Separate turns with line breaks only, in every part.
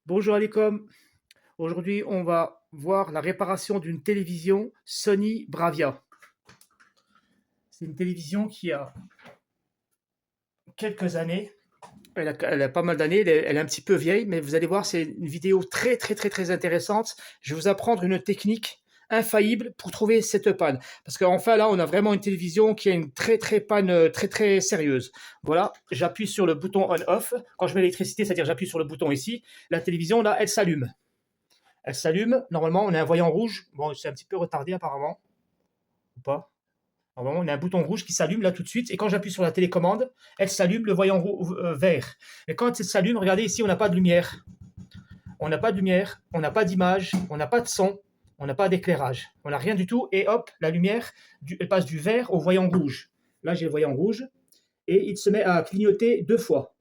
Bonjour Alicom. Aujourd'hui, on va voir la réparation d'une télévision Sony Bravia. C'est une télévision qui a quelques années. Elle a pas mal d'années. Elle est un petit peu vieille, mais vous allez voir, c'est une vidéo très intéressante. Je vais vous apprendre une technique infaillible pour trouver cette panne. Parce qu'enfin, là, on a vraiment une télévision qui a une très panne très sérieuse. Voilà, j'appuie sur le bouton on-off. Quand je mets l'électricité, c'est-à-dire j'appuie sur le bouton ici. La télévision, là, elle s'allume. Elle s'allume. Normalement, on a un voyant rouge. Bon, c'est un petit peu retardé apparemment. Ou pas. Normalement, on a un bouton rouge qui s'allume là tout de suite. Et quand j'appuie sur la télécommande, elle s'allume, le voyant vert. Et quand elle s'allume, regardez ici, on n'a pas de lumière. On n'a pas de lumière, on n'a pas d'image, on n'a pas de son, on n'a pas d'éclairage. On n'a rien du tout. Et hop, la lumière, elle passe du vert au voyant rouge. Là, j'ai le voyant rouge. Et il se met à clignoter 2 fois.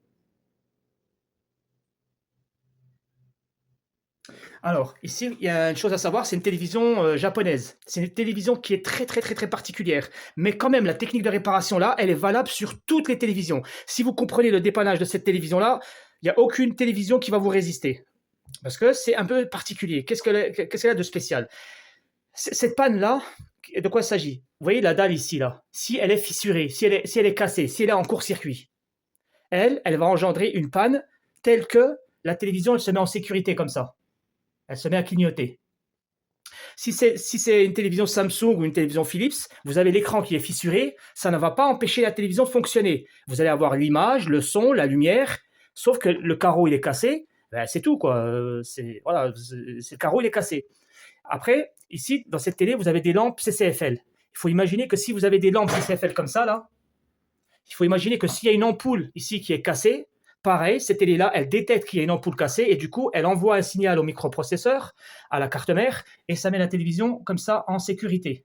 Alors, ici, il y a une chose à savoir, c'est une télévision japonaise. C'est une télévision qui est très particulière. Mais quand même, la technique de réparation là, elle est valable sur toutes les télévisions. Si vous comprenez le dépannage de cette télévision là, il n'y a aucune télévision qui va vous résister. Parce que c'est un peu particulier. Qu'est-ce qu'elle a de spécial? Cette panne là, de quoi il s'agit? Vous voyez la dalle ici là. Si elle est fissurée, si elle est cassée, si elle est en court-circuit, elle va engendrer une panne telle que la télévision elle se met en sécurité comme ça. Elle se met à clignoter. Si c'est une télévision Samsung ou une télévision Philips, vous avez l'écran qui est fissuré, ça ne va pas empêcher la télévision de fonctionner. Vous allez avoir l'image, le son, la lumière, sauf que le carreau il est cassé, ben, c'est tout quoi. Voilà, le carreau il est cassé. Après, ici, dans cette télé, vous avez des lampes CCFL. Il faut imaginer que si vous avez des lampes CCFL comme ça, là, il faut imaginer que s'il y a une ampoule ici qui est cassée, pareil, cette télé-là, elle détecte qu'il y a une ampoule cassée et du coup, elle envoie un signal au microprocesseur, à la carte mère, et ça met la télévision comme ça en sécurité.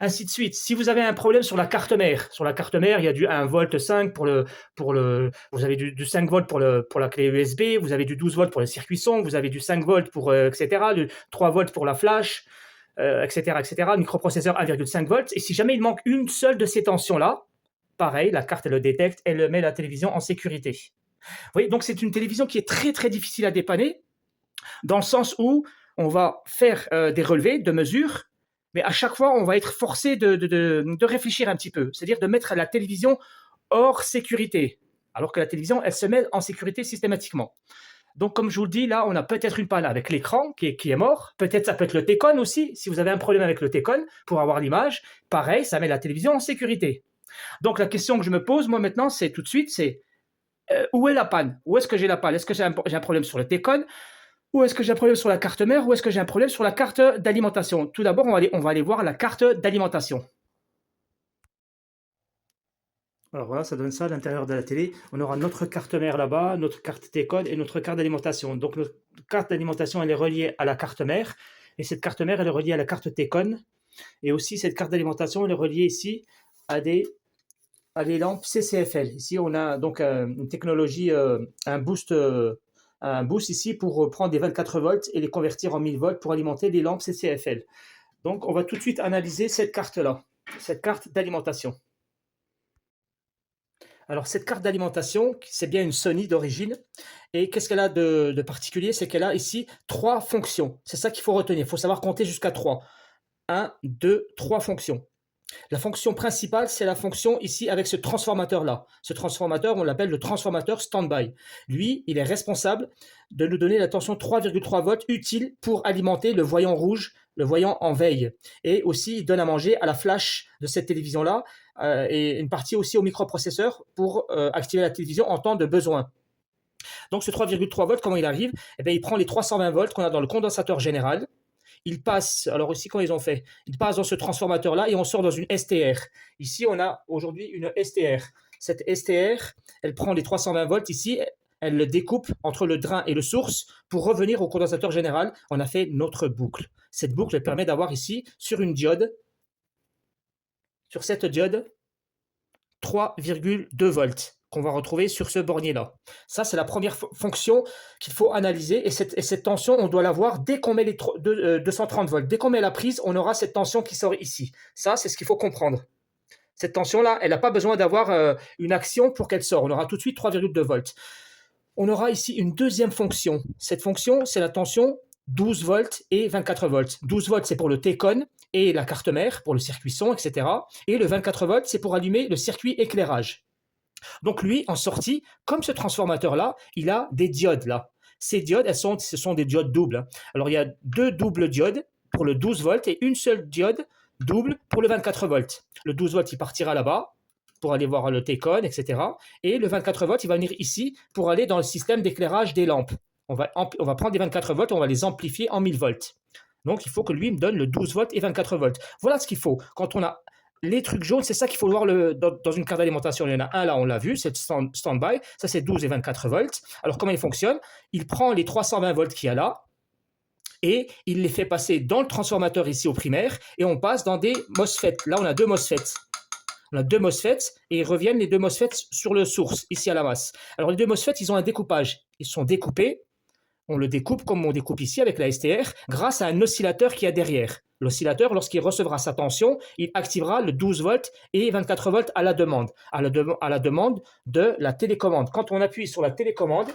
Ainsi de suite. Si vous avez un problème sur la carte mère, il y a du 1 volt 5 vous avez du 5 volts pour la clé USB, vous avez du 12 volts pour le circuit son, vous avez du 5 volts pour, etc., du 3 volts pour la flash, etc., le microprocesseur 1,5 volts. Et si jamais il manque une seule de ces tensions-là, pareil, la carte elle le détecte, elle met la télévision en sécurité. Vous voyez, donc c'est une télévision qui est très difficile à dépanner, dans le sens où on va faire des relevés de mesures, mais à chaque fois, on va être forcé de réfléchir un petit peu, c'est-à-dire de mettre la télévision hors sécurité, alors que la télévision, elle se met en sécurité systématiquement. Donc, comme je vous le dis, là, on a peut-être une panne avec l'écran qui est mort. Peut-être ça peut être le T-Con aussi. Si vous avez un problème avec le T-Con, pour avoir l'image, pareil, ça met la télévision en sécurité. Donc, la question que je me pose, moi, maintenant, c'est tout de suite, c'est où est la panne? Où est-ce que j'ai la panne? Est-ce que j'ai un problème sur le T-Con? Ou est-ce que j'ai un problème sur la carte mère? Ou est-ce que j'ai un problème sur la carte d'alimentation? Tout d'abord, on va aller voir la carte d'alimentation. Alors voilà, ça donne ça à l'intérieur de la télé. On aura notre carte mère là-bas, notre carte T-Con et notre carte d'alimentation. Donc notre carte d'alimentation, elle est reliée à la carte mère. Et cette carte mère, elle est reliée à la carte T-Con. Et aussi, cette carte d'alimentation, elle est reliée ici à des lampes CCFL. Ici, on a donc une technologie, un boost ici pour prendre des 24 volts et les convertir en 1000 volts pour alimenter des lampes CCFL. Donc, on va tout de suite analyser cette carte-là, cette carte d'alimentation. Alors, cette carte d'alimentation, c'est bien une Sony d'origine. Et qu'est-ce qu'elle a de particulier? C'est qu'elle a ici 3 fonctions. C'est ça qu'il faut retenir. Il faut savoir compter jusqu'à 3. 1, 2, 3 fonctions. La fonction principale, c'est la fonction ici avec ce transformateur-là. Ce transformateur, on l'appelle le transformateur standby. Lui, il est responsable de nous donner la tension 3,3 volts utile pour alimenter le voyant rouge, le voyant en veille. Et aussi, il donne à manger à la flash de cette télévision-là et une partie aussi au microprocesseur pour activer la télévision en temps de besoin. Donc ce 3,3 volts, comment il arrive? Eh bien, il prend les 320 volts qu'on a dans le condensateur général. Il passe, alors ici, quand ils ont fait, il passe dans ce transformateur-là et on sort dans une STR. Ici, on a aujourd'hui une STR. Cette STR, elle prend les 320 volts ici, elle le découpe entre le drain et le source pour revenir au condensateur général. On a fait notre boucle. Cette boucle elle permet d'avoir ici, sur une diode, sur cette diode, 3,2 volts qu'on va retrouver sur ce bornier-là. Ça, c'est la première fonction qu'il faut analyser. Et cette tension, on doit l'avoir dès qu'on met les 230 volts. Dès qu'on met la prise, on aura cette tension qui sort ici. Ça, c'est ce qu'il faut comprendre. Cette tension-là, elle n'a pas besoin d'avoir une action pour qu'elle sorte. On aura tout de suite 3,2 volts. on aura ici une deuxième fonction. Cette fonction, c'est la tension 12 volts et 24 volts. 12 volts, c'est pour le T-con et la carte mère, pour le circuit son, etc. Et le 24 volts, c'est pour allumer le circuit éclairage. Donc lui, en sortie, comme ce transformateur-là, il a des diodes là. Ces diodes, ce sont des diodes doubles. Alors il y a deux doubles diodes pour le 12 volts et une seule diode double pour le 24 volts. Le 12 volts, il partira là-bas pour aller voir le T-con, etc. Et le 24 volts, il va venir ici pour aller dans le système d'éclairage des lampes. On va prendre des 24 volts, on va les amplifier en 1000 volts. Donc il faut que lui me donne le 12 volts et 24 volts. Voilà ce qu'il faut. Quand on a les trucs jaunes, c'est ça qu'il faut voir dans une carte d'alimentation. Il y en a un là, on l'a vu, c'est le stand-by. Ça, c'est 12 et 24 volts. Alors, comment il fonctionne? Il prend les 320 volts qu'il y a là et il les fait passer dans le transformateur ici au primaire et on passe dans des MOSFET. Là, on a deux MOSFET. On a deux MOSFET et ils reviennent les deux MOSFET sur le source, ici à la masse. Alors, les deux MOSFET, ils ont un découpage. Ils sont découpés. On le découpe comme on découpe ici avec la STR grâce à un oscillateur qui y a derrière. L'oscillateur, lorsqu'il recevra sa tension, il activera le 12 volts et 24 volts à la demande, à la demande de la télécommande. Quand on appuie sur la télécommande,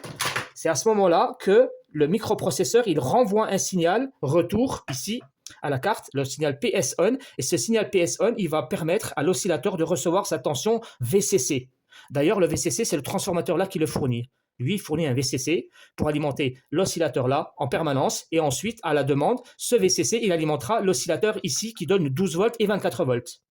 c'est à ce moment-là que le microprocesseur, il renvoie un signal retour ici à la carte, le signal PS on, et ce signal PS on, il va permettre à l'oscillateur de recevoir sa tension VCC. D'ailleurs, le VCC, c'est le transformateur là qui le fournit. Lui, il fournit un VCC pour alimenter l'oscillateur là en permanence et ensuite, à la demande, ce VCC, il alimentera l'oscillateur ici qui donne 12 volts et 24 volts.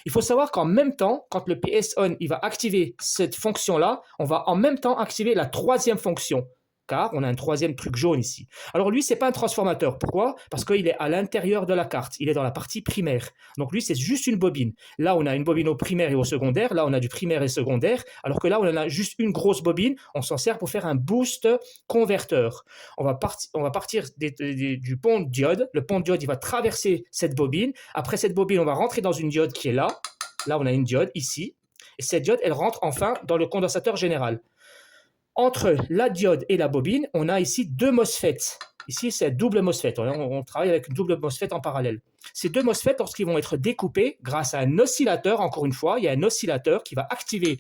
Il faut savoir qu'en même temps, quand le PS on il va activer cette fonction-là, on va en même temps activer la troisième fonction. Car on a un troisième truc jaune ici. Alors lui, ce n'est pas un transformateur. Pourquoi? Parce qu'il est à l'intérieur de la carte. Il est dans la partie primaire. Donc lui, c'est juste une bobine. Là, on a une bobine au primaire et au secondaire. Là, on a du primaire et secondaire. Alors que là, on a juste une grosse bobine. On s'en sert pour faire un boost converteur. On va partir du pont de diode. Le pont de diode, il va traverser cette bobine. Après cette bobine, on va rentrer dans une diode qui est là. Là, on a une diode ici. Et cette diode, elle rentre enfin dans le condensateur général. Entre la diode et la bobine, on a ici deux MOSFET. Ici, c'est double MOSFET. On travaille avec une double MOSFET en parallèle. Ces deux MOSFET, lorsqu'ils vont être découpés grâce à un oscillateur, encore une fois, il y a un oscillateur qui va activer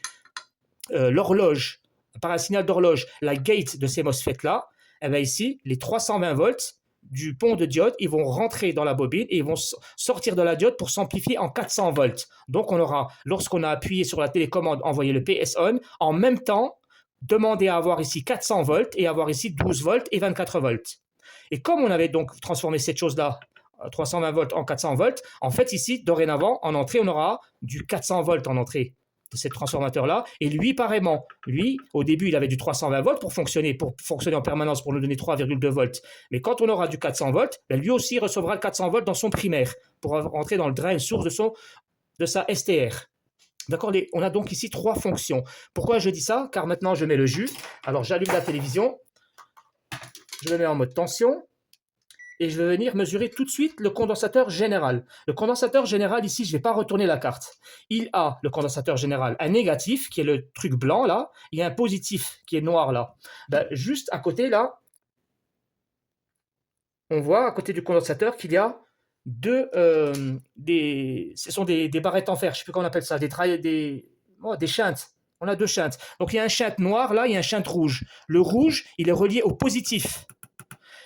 l'horloge, par un signal d'horloge, la gate de ces MOSFET-là. Et bien ici, les 320 volts du pont de diode, ils vont rentrer dans la bobine et ils vont sortir de la diode pour s'amplifier en 400 volts. Donc, on aura, lorsqu'on a appuyé sur la télécommande, envoyé le PS on, en même temps, demander à avoir ici 400 volts et avoir ici 12 volts et 24 volts. Et comme on avait donc transformé cette chose-là, 320 volts en 400 volts, en fait ici, dorénavant, en entrée, on aura du 400 volts en entrée de ce transformateur-là. Et lui, pareillement, lui, au début, il avait du 320 volts pour fonctionner en permanence, pour nous donner 3,2 volts. Mais quand on aura du 400 volts, ben lui aussi recevra le 400 volts dans son primaire pour rentrer dans le drain source de sa STR. D'accord, on a donc ici trois fonctions. Pourquoi je dis ça? Car maintenant, je mets le jus. Alors, j'allume la télévision. Je le mets en mode tension. Et je vais venir mesurer tout de suite le condensateur général. Le condensateur général, ici, je ne vais pas retourner la carte. Il a, le condensateur général, un négatif, qui est le truc blanc, là. Il y a un positif, qui est noir, là. Ben, juste à côté, là, on voit, à côté du condensateur, qu'il y a ce sont des barrettes en fer, je ne sais plus comment on appelle ça, des chintes. On a deux chintes. Donc il y a un chinte noir, là, il y a un chinte rouge. Le rouge, il est relié au positif.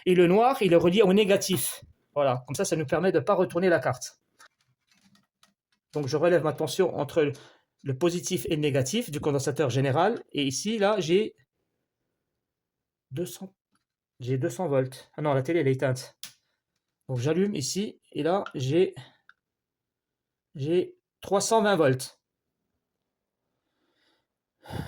Et le noir, il est relié au négatif. Voilà, comme ça nous permet de ne pas retourner la carte. Donc je relève ma tension entre le positif et le négatif du condensateur général. Et ici, là, j'ai 200 volts. Ah non, la télé, elle est éteinte. Donc j'allume ici, et là, j'ai 320 volts.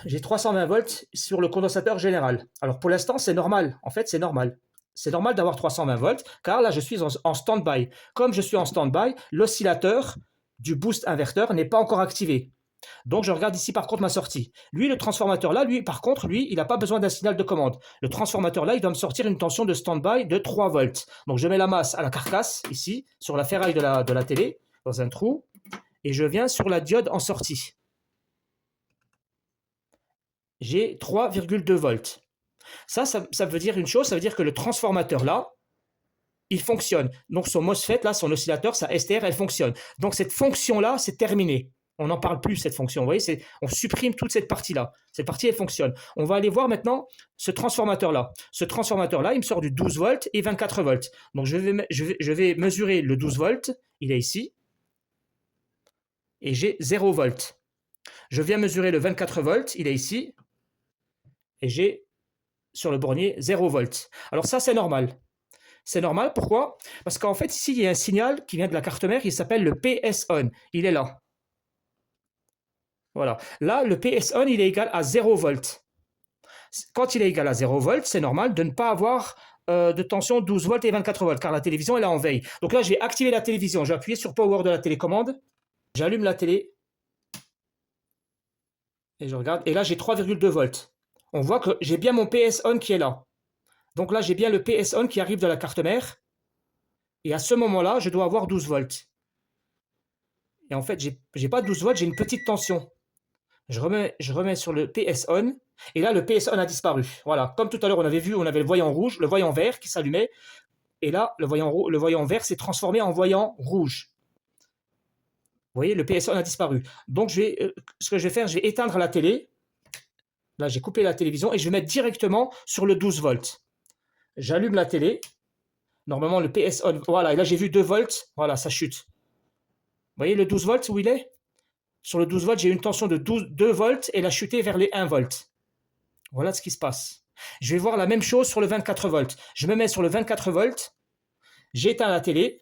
J'ai 320 volts sur le condensateur général. Alors pour l'instant, c'est normal. En fait, c'est normal. C'est normal d'avoir 320 volts, car là, je suis en stand-by. Comme je suis en stand-by, l'oscillateur du boost inverteur n'est pas encore activé. Donc, je regarde ici, par contre, ma sortie. Lui, le transformateur là, par contre, il n'a pas besoin d'un signal de commande. Le transformateur là, il doit me sortir une tension de stand-by de 3 volts. Donc, je mets la masse à la carcasse, ici, sur la ferraille de la télé, dans un trou, et je viens sur la diode en sortie. J'ai 3,2 volts. Ça veut dire une chose, ça veut dire que le transformateur là, il fonctionne. Donc, son MOSFET là, son oscillateur, sa STR, elle fonctionne. Donc, cette fonction là, c'est terminé. On n'en parle plus, cette fonction. Vous voyez, on supprime toute cette partie-là. Cette partie, elle fonctionne. On va aller voir maintenant ce transformateur-là. Ce transformateur-là, il me sort du 12 volts et 24 volts. Donc, je vais mesurer le 12 volts. Il est ici. Et j'ai 0 volts. Je viens mesurer le 24 volts. Il est ici. Et j'ai, sur le bornier, 0 volts. Alors ça, c'est normal. C'est normal, pourquoi? Parce qu'en fait, ici, il y a un signal qui vient de la carte mère, il s'appelle le PS on. Il est là. Voilà. Là, le PS on, il est égal à 0 volts. Quand il est égal à 0 volts, c'est normal de ne pas avoir de tension 12 volts et 24 volts, car la télévision, elle est en veille. Donc là, je vais activer la télévision. Je vais appuyer sur Power de la télécommande. J'allume la télé. Et je regarde. Et là, j'ai 3,2 volts. On voit que j'ai bien mon PS on qui est là. Donc là, j'ai bien le PS on qui arrive de la carte mère. Et à ce moment-là, je dois avoir 12 volts. Et en fait, j'ai pas 12 volts, j'ai une petite tension. Je remets sur le PS on. Et là, le PS on a disparu. Voilà. Comme tout à l'heure, on avait vu, on avait le voyant rouge, le voyant vert qui s'allumait. Et là, le voyant vert s'est transformé en voyant rouge. Vous voyez, le PS on a disparu. Donc, ce que je vais faire, je vais éteindre la télé. Là, j'ai coupé la télévision et je vais mettre directement sur le 12 volts. J'allume la télé. Normalement, le PS on, voilà, et là, j'ai vu 2 volts. Voilà, ça chute. Vous voyez le 12 volts où il est? Sur le 12 volts, j'ai une tension de 2 volts et elle a chuté vers les 1 volt. Voilà ce qui se passe. Je vais voir la même chose sur le 24 volts. Je me mets sur le 24 volts. J'éteins la télé.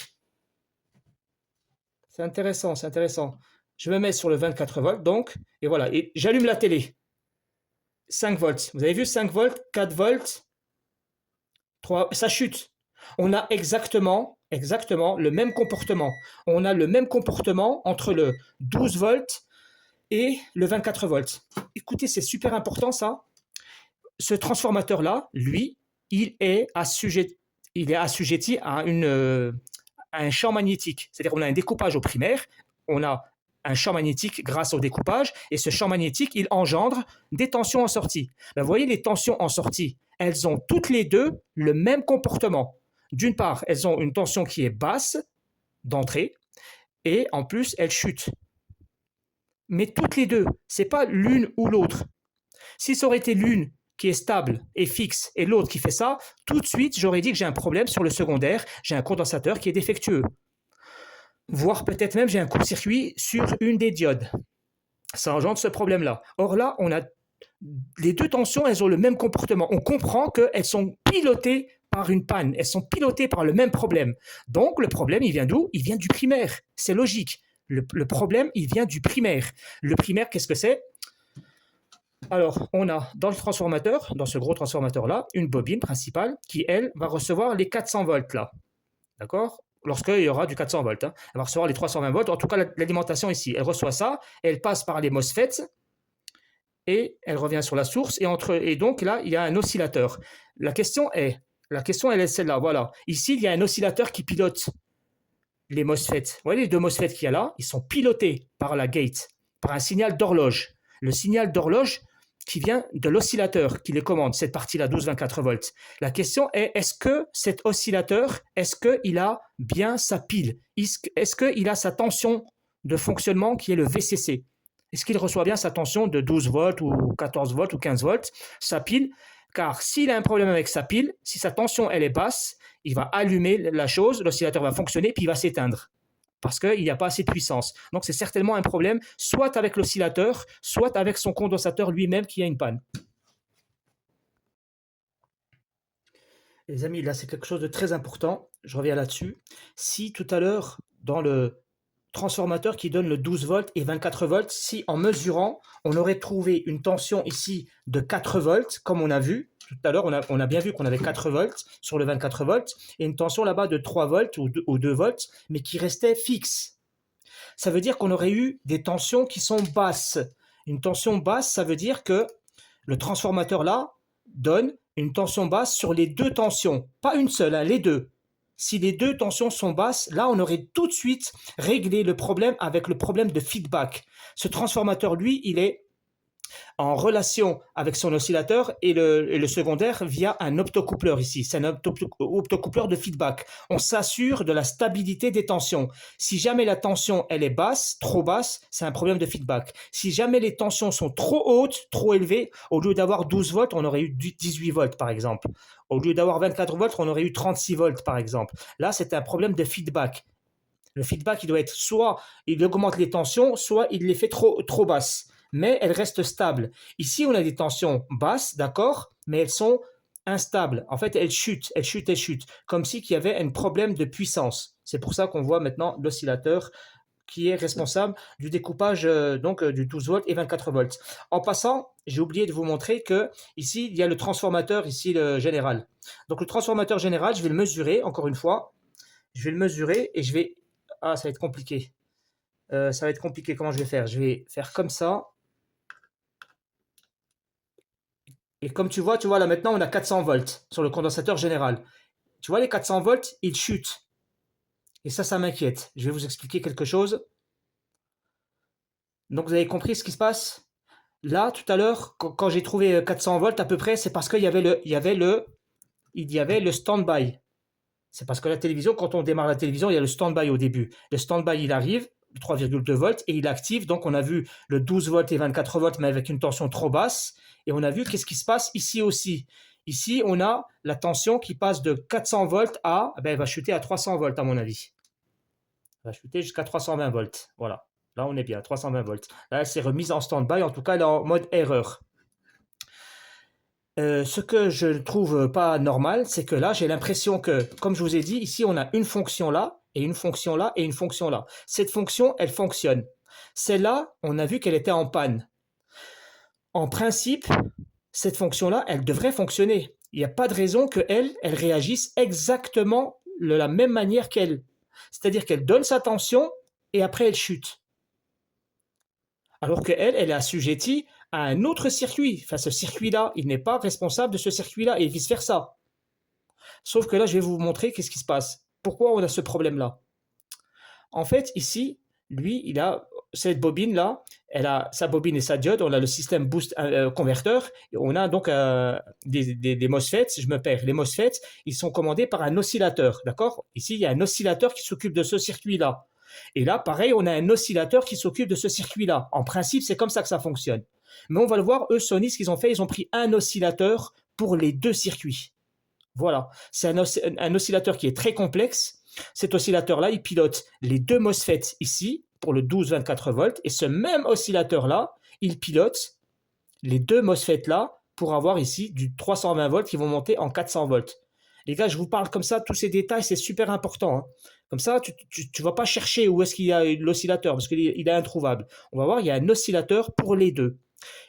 C'est intéressant, c'est intéressant. Je me mets sur le 24 volts, donc, et voilà. Et j'allume la télé. 5 volts. Vous avez vu 5 volts, 4 volts, 3, ça chute. On a exactement le même comportement. On a le même comportement entre le 12 volts et le 24 volts. Écoutez, c'est super important ça. Ce transformateur-là, lui, il est assujetti à un champ magnétique. C'est-à-dire qu'on a un découpage au primaire, on a un champ magnétique grâce au découpage, et ce champ magnétique, il engendre des tensions en sortie. Vous voyez, les tensions en sortie, elles ont toutes les deux le même comportement. D'une part, elles ont une tension qui est basse d'entrée, et en plus, elles chutent. Mais toutes les deux, ce n'est pas l'une ou l'autre. Si ça aurait été l'une qui est stable et fixe et l'autre qui fait ça, tout de suite, j'aurais dit que j'ai un problème sur le secondaire, j'ai un condensateur qui est défectueux. Voire peut-être même j'ai un court-circuit sur une des diodes. Ça engendre ce problème-là. Or là, on a les deux tensions, elles ont le même comportement. On comprend qu'elles sont pilotées par une panne, elles sont pilotées par le même problème. Donc le problème, il vient d'où? Il vient du primaire. C'est logique. Le problème, il vient du primaire. Le primaire, qu'est-ce que c'est? Alors, on a dans le transformateur, dans ce gros transformateur-là, une bobine principale qui, elle, va recevoir les 400 volts là. D'accord? Lorsqu'il y aura du 400 volts. Hein. Elle va recevoir les 320 volts. En tout cas, l'alimentation ici, elle reçoit ça, elle passe par les MOSFET et elle revient sur la source. Et donc là, il y a un oscillateur. La question, elle est celle-là. Voilà. Ici, il y a un oscillateur qui pilote les MOSFET. Vous voyez les deux MOSFET qu'il y a là? Ils sont pilotés par la gate, par un signal d'horloge. Le signal d'horloge qui vient de l'oscillateur qui les commande, cette partie-là, 12-24 volts. La question est, est-ce que cet oscillateur, est-ce qu'il a bien sa pile? Est-ce qu'il a sa tension de fonctionnement qui est le VCC? Est-ce qu'il reçoit bien sa tension de 12 volts ou 14 volts ou 15 volts, sa pile? Car s'il a un problème avec sa pile, si sa tension elle est basse, il va allumer la chose, l'oscillateur va fonctionner, puis il va s'éteindre. Parce qu'il n'y a pas assez de puissance. Donc c'est certainement un problème, soit avec l'oscillateur, soit avec son condensateur lui-même qui a une panne. Les amis, là c'est quelque chose de très important, je reviens là-dessus. Si tout à l'heure, dans le transformateur qui donne le 12 volts et 24 volts, si en mesurant, on aurait trouvé une tension ici de 4 volts, comme on a vu, tout à l'heure, on a bien vu qu'on avait 4 volts sur le 24 volts, et une tension là-bas de 3 volts ou 2 volts, mais qui restait fixe. Ça veut dire qu'on aurait eu des tensions qui sont basses. Une tension basse, ça veut dire que le transformateur là donne une tension basse sur les deux tensions, pas une seule, hein, les deux. Si les deux tensions sont basses, là, on aurait tout de suite réglé le problème avec le problème de feedback. Ce transformateur, lui, il est en relation avec son oscillateur et le secondaire via un optocoupleur ici. C'est un optocoupleur de feedback. On s'assure de la stabilité des tensions. Si jamais la tension elle est basse, trop basse, c'est un problème de feedback. Si jamais les tensions sont trop hautes, trop élevées, au lieu d'avoir 12 volts, on aurait eu 18 volts par exemple. Au lieu d'avoir 24 volts, on aurait eu 36 volts par exemple. Là, c'est un problème de feedback. Le feedback, il doit être soit il augmente les tensions, soit il les fait trop basses, mais elles restent stables. Ici, on a des tensions basses, d'accord, mais elles sont instables. En fait, elles chutent, elles chutent, elles chutent, comme si il y avait un problème de puissance. C'est pour ça qu'on voit maintenant l'oscillateur qui est responsable du découpage du 12 volts et 24 volts. En passant, j'ai oublié de vous montrer que ici, il y a le transformateur, ici le général. Donc le transformateur général, je vais le mesurer, encore une fois. Je vais le mesurer et je vais... Ah, ça va être compliqué. Ça va être compliqué. Comment je vais faire? Je vais faire comme ça. Et comme tu vois là maintenant, on a 400 volts sur le condensateur général. Tu vois, les 400 volts, ils chutent. Et ça m'inquiète. Je vais vous expliquer quelque chose. Donc, vous avez compris ce qui se passe? Là, tout à l'heure, quand j'ai trouvé 400 volts à peu près, c'est parce qu'il y avait le stand-by. C'est parce que la télévision, quand on démarre la télévision, il y a le stand-by au début. Le stand-by, il arrive, 3,2 volts, et il active. Donc, on a vu le 12 volts et 24 volts, mais avec une tension trop basse. Et on a vu qu'est-ce qui se passe ici aussi. Ici, on a la tension qui passe de 400 volts à, elle va chuter à 300 volts à mon avis. Elle va chuter jusqu'à 320 volts. Voilà. Là, on est bien, 320 volts. Là, elle s'est remise en stand-by. En tout cas, elle est en mode erreur. Ce que je ne trouve pas normal, c'est que là, j'ai l'impression que, comme je vous ai dit, ici, on a une fonction là, et une fonction là, et une fonction là. Cette fonction, elle fonctionne. Celle-là, on a vu qu'elle était en panne. En principe, cette fonction-là, elle devrait fonctionner. Il n'y a pas de raison qu'elle réagisse exactement de la même manière qu'elle. C'est-à-dire qu'elle donne sa tension, et après, elle chute. Alors qu'elle est assujettie à un autre circuit. Enfin, ce circuit-là, il n'est pas responsable de ce circuit-là et vice-versa. Sauf que là, je vais vous montrer qu'est-ce qui se passe. Pourquoi on a ce problème-là? En fait, ici, lui, il a cette bobine-là, elle a sa bobine et sa diode, on a le système boost converteur, et on a donc des MOSFET, si je me perds. Les MOSFET, ils sont commandés par un oscillateur, d'accord? Ici, il y a un oscillateur qui s'occupe de ce circuit-là. Et là, pareil, on a un oscillateur qui s'occupe de ce circuit-là. En principe, c'est comme ça que ça fonctionne. Mais on va le voir, eux, Sony, ce qu'ils ont fait, ils ont pris un oscillateur pour les deux circuits. Voilà, c'est un oscillateur qui est très complexe. Cet oscillateur-là, il pilote les deux MOSFET ici, pour le 12-24 volts, et ce même oscillateur-là, il pilote les deux MOSFET-là pour avoir ici du 320 volts qui vont monter en 400 volts. Les gars, je vous parle comme ça, tous ces détails, c'est super important. Hein. Comme ça, tu ne vas pas chercher où est-ce qu'il y a l'oscillateur, parce qu'il est introuvable. On va voir, il y a un oscillateur pour les deux.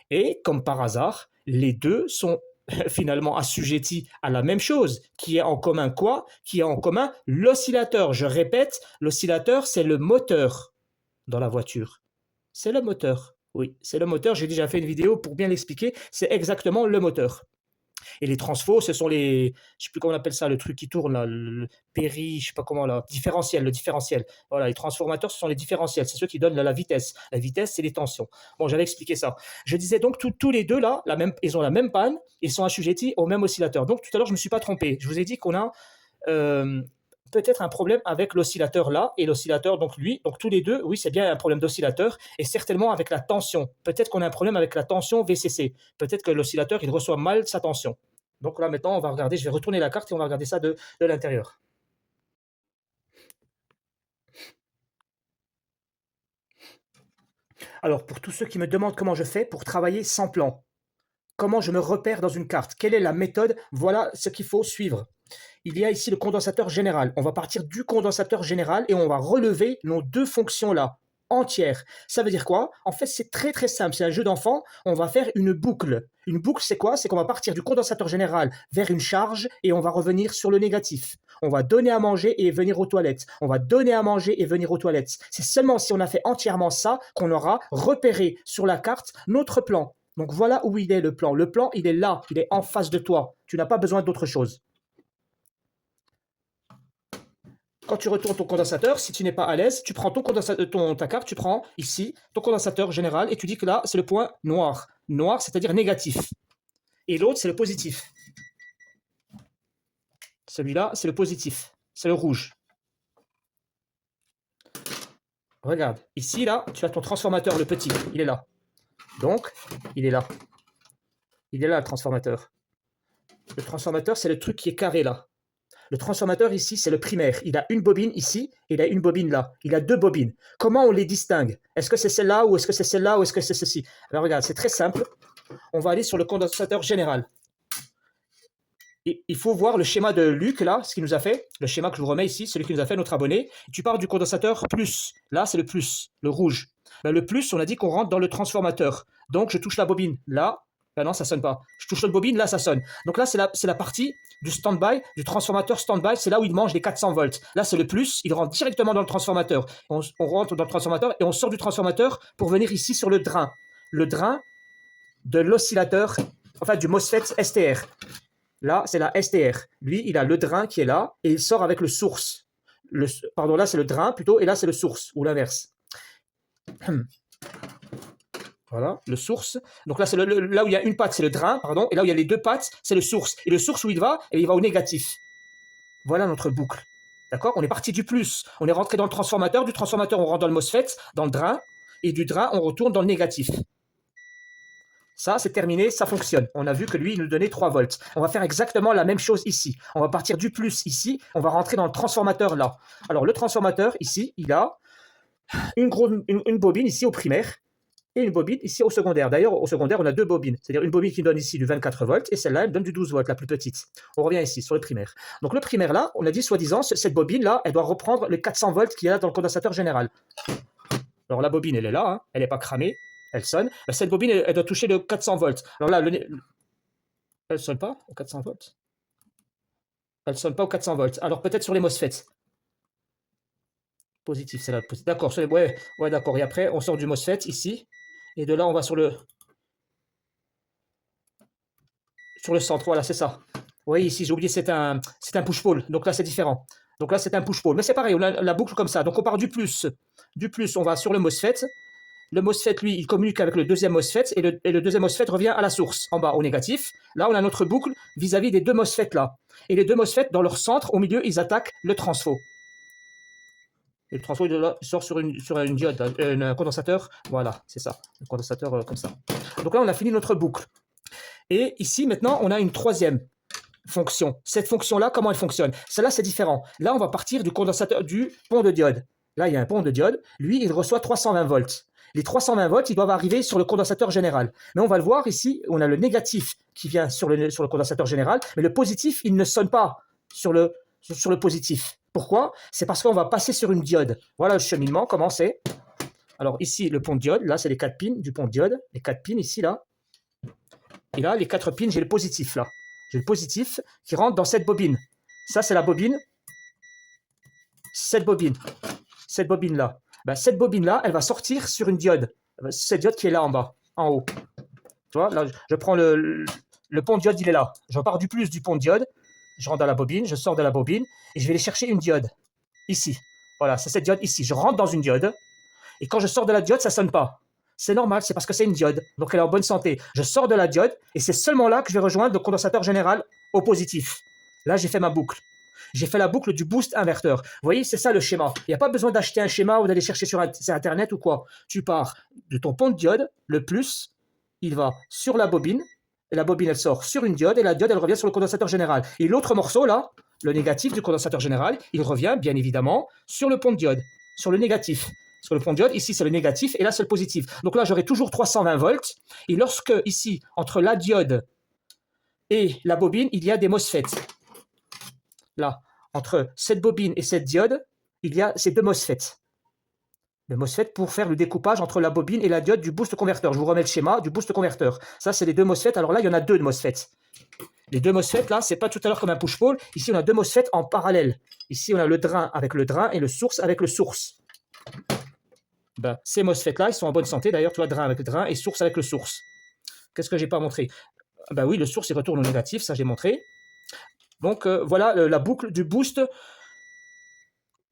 Et comme par hasard, les deux sont finalement assujettis à la même chose, qui est en commun quoi? Qui est en commun l'oscillateur. Je répète, l'oscillateur, c'est le moteur dans la voiture. C'est le moteur. Oui, c'est le moteur. J'ai déjà fait une vidéo pour bien l'expliquer. C'est exactement le moteur. Et les transfos, ce sont les, je sais plus comment on appelle ça, le truc qui tourne là, le péri, je sais pas comment là, différentiel, le différentiel. Voilà, les transformateurs, ce sont les différentiels, c'est ceux qui donnent la vitesse. La vitesse, c'est les tensions. Bon, j'avais expliqué ça. Je disais donc tous les deux là, ils ont la même panne, ils sont assujettis au même oscillateur. Donc tout à l'heure, je me suis pas trompé. Je vous ai dit qu'on a peut-être un problème avec l'oscillateur là et l'oscillateur donc lui. Donc tous les deux, oui, c'est bien un problème d'oscillateur et certainement avec la tension. Peut-être qu'on a un problème avec la tension VCC. Peut-être que l'oscillateur, il reçoit mal sa tension. Donc là maintenant, on va regarder, je vais retourner la carte et on va regarder ça de l'intérieur. Alors pour tous ceux qui me demandent comment je fais pour travailler sans plan, comment je me repère dans une carte, quelle est la méthode, voilà ce qu'il faut suivre. Il y a ici le condensateur général. On va partir du condensateur général et on va relever nos deux fonctions-là, entières. Ça veut dire quoi? En fait, c'est très très simple. C'est un jeu d'enfant. On va faire une boucle. Une boucle, c'est quoi? C'est qu'on va partir du condensateur général vers une charge et on va revenir sur le négatif. On va donner à manger et venir aux toilettes. On va donner à manger et venir aux toilettes. C'est seulement si on a fait entièrement ça qu'on aura repéré sur la carte notre plan. Donc voilà où il est le plan. Le plan, il est là. Il est en face de toi. Tu n'as pas besoin d'autre chose. Quand tu retournes ton condensateur, si tu n'es pas à l'aise, tu prends ta carte, tu prends ici ton condensateur général et tu dis que là, c'est le point noir. Noir, c'est-à-dire négatif. Et l'autre, c'est le positif. Celui-là, c'est le positif. C'est le rouge. Regarde, ici, là, tu as ton transformateur, le petit. Il est là. Donc, il est là. Il est là, le transformateur. Le transformateur, c'est le truc qui est carré, là. Le transformateur, ici, c'est le primaire. Il a une bobine ici et il a une bobine là. Il a deux bobines. Comment on les distingue? Est-ce que c'est celle-là ou est-ce que c'est celle-là ou est-ce que c'est ceci? Alors, regarde, c'est très simple. On va aller sur le condensateur général. Il faut voir le schéma de Luc, là, ce qu'il nous a fait. Le schéma que je vous remets ici, celui qui nous a fait notre abonné. Tu pars du condensateur plus. Là, c'est le plus, le rouge. Ben, le plus, on a dit qu'on rentre dans le transformateur. Donc, je touche la bobine. Là, ben non, ça sonne pas. Je touche l'autre bobine, là, ça sonne. Donc là, c'est la partie du stand-by, du transformateur stand-by. C'est là où il mange les 400 volts. Là, c'est le plus. Il rentre directement dans le transformateur. On rentre dans le transformateur et on sort du transformateur pour venir ici sur le drain. Le drain de l'oscillateur, enfin du MOSFET STR. Là, c'est la STR. Lui, il a le drain qui est là et il sort avec le source. Pardon, là, c'est le drain plutôt et là, c'est le source ou l'inverse. Voilà, le source. Donc là, c'est là où il y a une patte, c'est le drain, pardon. Et là où il y a les deux pattes, c'est le source. Et le source, où il va? Et il va au négatif. Voilà notre boucle. D'accord? On est parti du plus. On est rentré dans le transformateur. Du transformateur, on rentre dans le MOSFET, dans le drain. Et du drain, on retourne dans le négatif. Ça, c'est terminé, ça fonctionne. On a vu que lui, il nous donnait 3 volts. On va faire exactement la même chose ici. On va partir du plus ici, on va rentrer dans le transformateur là. Alors, le transformateur, ici, il a une bobine ici au primaire et une bobine ici au secondaire. D'ailleurs, au secondaire, on a deux bobines. C'est-à-dire une bobine qui donne ici du 24 volts et celle-là, elle donne du 12 volts, la plus petite. On revient ici, sur le primaire. Donc, le primaire là, on a dit, soi-disant, cette bobine-là, elle doit reprendre les 400 volts qu'il y a dans le condensateur général. Alors, la bobine, elle est là, hein, elle n'est pas cramée. Elle sonne. Cette bobine, elle doit toucher le 400 volts. Alors là, elle ne sonne pas au 400 volts. Elle ne sonne pas au 400 volts. Alors peut-être sur les MOSFET. Positif, c'est là. D'accord. Ouais, d'accord. Et après, on sort du MOSFET ici. Et de là, on va sur le centre. Voilà, c'est ça. Oui, ici, j'ai oublié, c'est un push-pull. Donc là, c'est différent. Donc là, c'est un push-pull. Mais c'est pareil, on a la boucle comme ça. Donc on part du plus. Du plus, on va sur le MOSFET. Le MOSFET, lui, il communique avec le deuxième MOSFET et le deuxième MOSFET revient à la source, en bas, au négatif. Là, on a notre boucle vis-à-vis des deux MOSFET là. Et les deux MOSFET, dans leur centre, au milieu, ils attaquent le transfo. Et le transfo, il sort sur une diode, un condensateur. Voilà, c'est ça. Un condensateur comme ça. Donc là, on a fini notre boucle. Et ici, maintenant, on a une troisième fonction. Cette fonction-là, comment elle fonctionne? Celle-là, c'est différent. Là, on va partir du condensateur, du pont de diode. Là, il y a un pont de diode. Lui, il reçoit 320 volts. Les 320 volts, ils doivent arriver sur le condensateur général. Mais on va le voir ici, on a le négatif qui vient sur le condensateur général, mais le positif, il ne sonne pas sur le positif. Pourquoi? C'est parce qu'on va passer sur une diode. Voilà le cheminement, comment c'est? Alors ici, le pont de diode, là, c'est les 4 pins du pont de diode. Les 4 pins ici, là. Et là, les 4 pins, j'ai le positif, là. J'ai le positif qui rentre dans cette bobine. Ça, c'est la bobine. Cette bobine-là. Ben, cette bobine-là, elle va sortir sur une diode. Cette diode qui est là en bas, en haut. Tu vois, là, je prends le pont de diode, il est là. Je repars du plus du pont de diode. Je rentre dans la bobine, je sors de la bobine et je vais aller chercher une diode. Ici. Voilà, c'est cette diode ici. Je rentre dans une diode et quand je sors de la diode, ça ne sonne pas. C'est normal, c'est parce que c'est une diode. Donc elle est en bonne santé. Je sors de la diode et c'est seulement là que je vais rejoindre le condensateur général au positif. Là, j'ai fait ma boucle. J'ai fait la boucle du boost inverteur. Vous voyez, c'est ça le schéma. Il n'y a pas besoin d'acheter un schéma ou d'aller chercher sur Internet ou quoi. Tu pars de ton pont de diode, le plus, il va sur la bobine, et la bobine, elle sort sur une diode, et la diode, elle revient sur le condensateur général. Et l'autre morceau, là, le négatif du condensateur général, il revient, bien évidemment, sur le pont de diode, sur le négatif. Sur le pont de diode, ici, c'est le négatif, et là, c'est le positif. Donc là, j'aurai toujours 320 volts, et lorsque, ici, entre la diode et la bobine, il y a des MOSFET. Là, entre cette bobine et cette diode, il y a ces deux MOSFET. Le MOSFET pour faire le découpage entre la bobine et la diode du boost converteur. Je vous remets le schéma du boost converteur. Ça, c'est les deux MOSFET. Alors là, il y en a deux de MOSFET. Les deux MOSFET, là, c'est pas tout à l'heure comme un push-pull. Ici, on a deux MOSFET en parallèle. Ici, on a le drain avec le drain et le source avec le source. Ben, ces MOSFET-là, ils sont en bonne santé. D'ailleurs, tu vois, drain avec le drain et source avec le source. Qu'est-ce que j'ai pas montré? Ben oui, le source, il retourne au négatif. Ça, j'ai montré. Donc, voilà la boucle du boost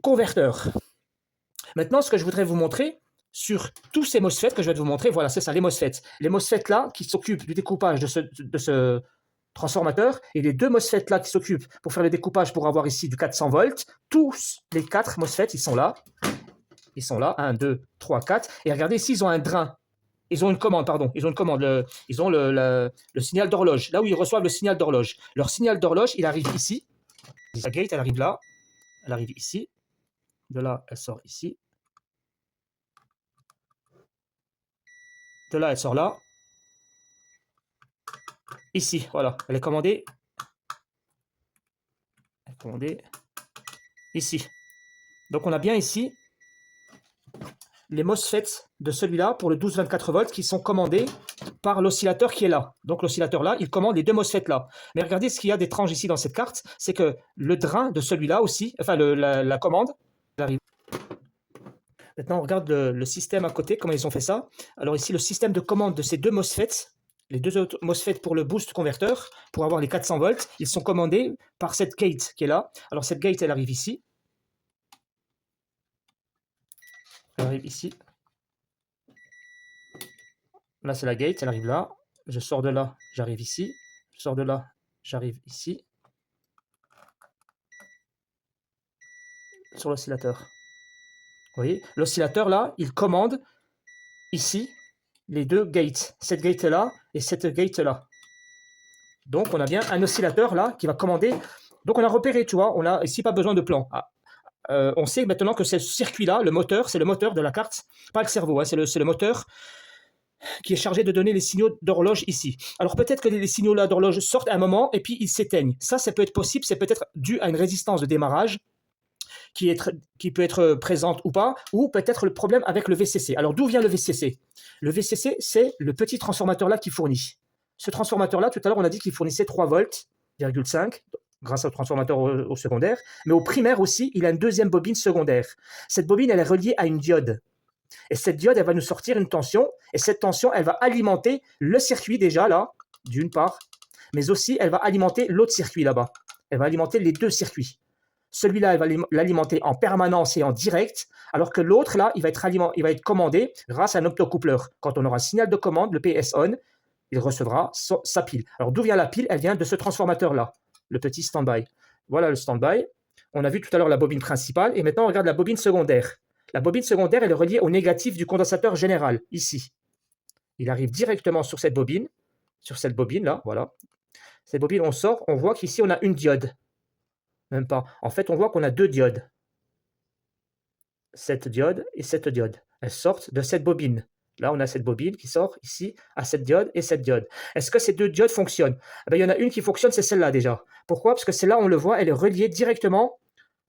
converteur. Maintenant, ce que je voudrais vous montrer, sur tous ces MOSFET que je vais vous montrer, voilà, c'est ça, les MOSFET. Les MOSFET là, qui s'occupent du découpage de ce transformateur, et les deux MOSFET là qui s'occupent pour faire le découpage pour avoir ici du 400 volts, tous les 4 MOSFET, ils sont là. Ils sont là, 1, 2, 3, 4. Et regardez ici, ils ont un drain. Ils ont une commande, pardon. Ils ont une commande. Ils ont le signal d'horloge. Là où ils reçoivent le signal d'horloge. Leur signal d'horloge, il arrive ici. La gate, elle arrive là. Elle arrive ici. De là, elle sort ici. De là, elle sort là. Ici, voilà. Elle est commandée. Elle est commandée ici. Donc, on a bien ici les MOSFET de celui-là pour le 12-24 volts qui sont commandés par l'oscillateur qui est là. Donc l'oscillateur là, il commande les deux MOSFET là. Mais regardez ce qu'il y a d'étrange ici dans cette carte, c'est que le drain de celui-là aussi, enfin la commande, arrive. Maintenant on regarde le système à côté, comment ils ont fait ça. Alors ici le système de commande de ces deux MOSFET, les deux autres MOSFET pour le boost converteur, pour avoir les 400 volts, ils sont commandés par cette gate qui est là. Alors cette gate elle arrive ici. Elle arrive ici. Là, c'est la gate, elle arrive là. Je sors de là, j'arrive ici. Je sors de là, j'arrive ici. Sur l'oscillateur. Vous voyez, l'oscillateur là, il commande ici les deux gates. Cette gate là et cette gate là. Donc, on a bien un oscillateur là qui va commander. Donc, on a repéré, tu vois, on a ici pas besoin de plan. On sait maintenant que ce circuit-là, le moteur, c'est le moteur de la carte, pas le cerveau, hein, c'est le moteur qui est chargé de donner les signaux d'horloge ici. Alors peut-être que les signaux là d'horloge sortent à un moment et puis ils s'éteignent. Ça peut être possible, c'est peut-être dû à une résistance de démarrage qui peut être présente ou pas, ou peut-être le problème avec le VCC. Alors d'où vient le VCC? Le VCC, c'est le petit transformateur là qui fournit. Ce transformateur là, tout à l'heure on a dit qu'il fournissait 3 volts, 5, grâce au transformateur au secondaire, mais au primaire aussi, il a une deuxième bobine secondaire. Cette bobine, elle est reliée à une diode. Et cette diode, elle va nous sortir une tension, et cette tension, elle va alimenter le circuit déjà là, d'une part, mais aussi elle va alimenter l'autre circuit là-bas. Elle va alimenter les deux circuits. Celui-là, elle va l'alimenter en permanence et en direct, alors que l'autre là, il va être commandé grâce à un optocoupleur. Quand on aura un signal de commande, le PS on, il recevra sa pile. Alors d'où vient la pile? Elle vient de ce transformateur là, le petit stand-by. Voilà le stand-by. On a vu tout à l'heure la bobine principale, et maintenant on regarde la bobine secondaire. La bobine secondaire, elle est reliée au négatif du condensateur général, ici. Il arrive directement sur cette bobine là, voilà. Cette bobine, on sort, on voit qu'ici, on a une diode. Même pas. En fait, on voit qu'on a deux diodes. Cette diode et cette diode. Elles sortent de cette bobine. Là, on a cette bobine qui sort ici à cette diode et cette diode. Est-ce que ces deux diodes fonctionnent? Il y en a une qui fonctionne, c'est celle-là déjà. Pourquoi? Parce que celle-là, on le voit, elle est reliée directement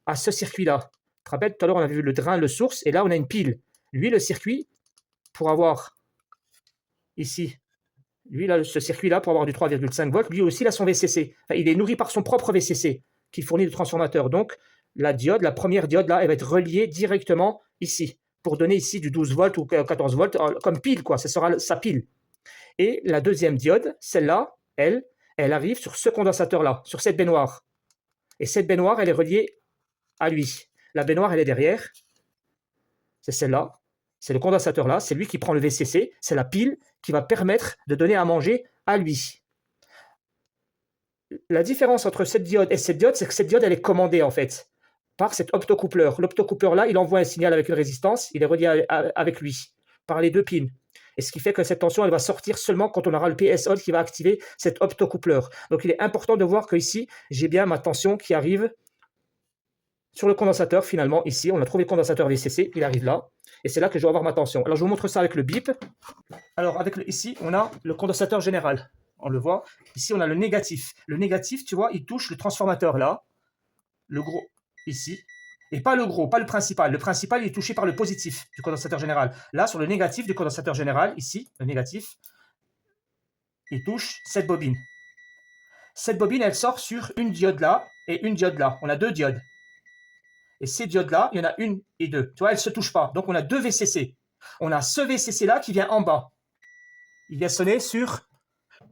à ce circuit-là. Tu te rappelles, tout à l'heure, on a vu le drain, le source, et là, on a une pile. Lui, le circuit, pour avoir ici, lui, là, ce circuit-là, pour avoir du 3,5 volts, lui aussi, il a son VCC. Enfin, il est nourri par son propre VCC qui fournit le transformateur. Donc, la diode, la première diode, là, elle va être reliée directement ici, pour donner ici du 12 volts ou 14 volts, comme pile, quoi. Ce sera sa pile. Et la deuxième diode, celle-là, elle arrive sur ce condensateur-là, sur cette baignoire. Et cette baignoire, elle est reliée à lui. La baignoire, elle est derrière. C'est celle-là. C'est le condensateur là. C'est lui qui prend le VCC. C'est la pile qui va permettre de donner à manger à lui. La différence entre cette diode et cette diode, c'est que cette diode, elle est commandée en fait par cet optocoupleur. L'optocoupleur là, il envoie un signal avec une résistance. Il est relié avec lui par les deux pins. Et ce qui fait que cette tension, elle va sortir seulement quand on aura le PS-on qui va activer cet optocoupleur. Donc il est important de voir que ici, j'ai bien ma tension qui arrive sur le condensateur, finalement, ici, on a trouvé le condensateur VCC, il arrive là, et c'est là que je vais avoir ma tension. Alors, je vous montre ça avec le bip. Alors, ici, on a le condensateur général. On le voit. Ici, on a le négatif. Le négatif, tu vois, il touche le transformateur là, le gros, ici, et pas le gros, pas le principal. Le principal, il est touché par le positif du condensateur général. Là, sur le négatif du condensateur général, ici, le négatif, il touche cette bobine. Cette bobine, elle sort sur une diode là et une diode là. On a deux diodes. Et ces diodes-là, il y en a une et deux. Tu vois, elles ne se touchent pas. Donc, on a deux VCC. On a ce VCC-là qui vient en bas. Il vient sonner sur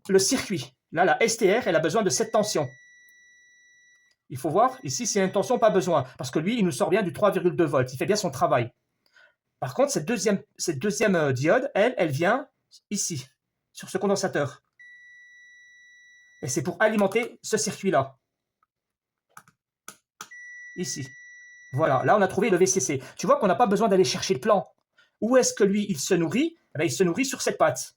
le circuit. Là, la STR, elle a besoin de cette tension. Il faut voir, ici, c'est une tension pas besoin, parce que lui, il nous sort bien du 3,2 volts. Il fait bien son travail. Par contre, cette deuxième diode, elle vient ici, sur ce condensateur. Et c'est pour alimenter ce circuit-là. Ici. Voilà, là, on a trouvé le VCC. Tu vois qu'on n'a pas besoin d'aller chercher le plan. Où est-ce que lui, il se nourrit? Eh bien, il se nourrit sur cette patte.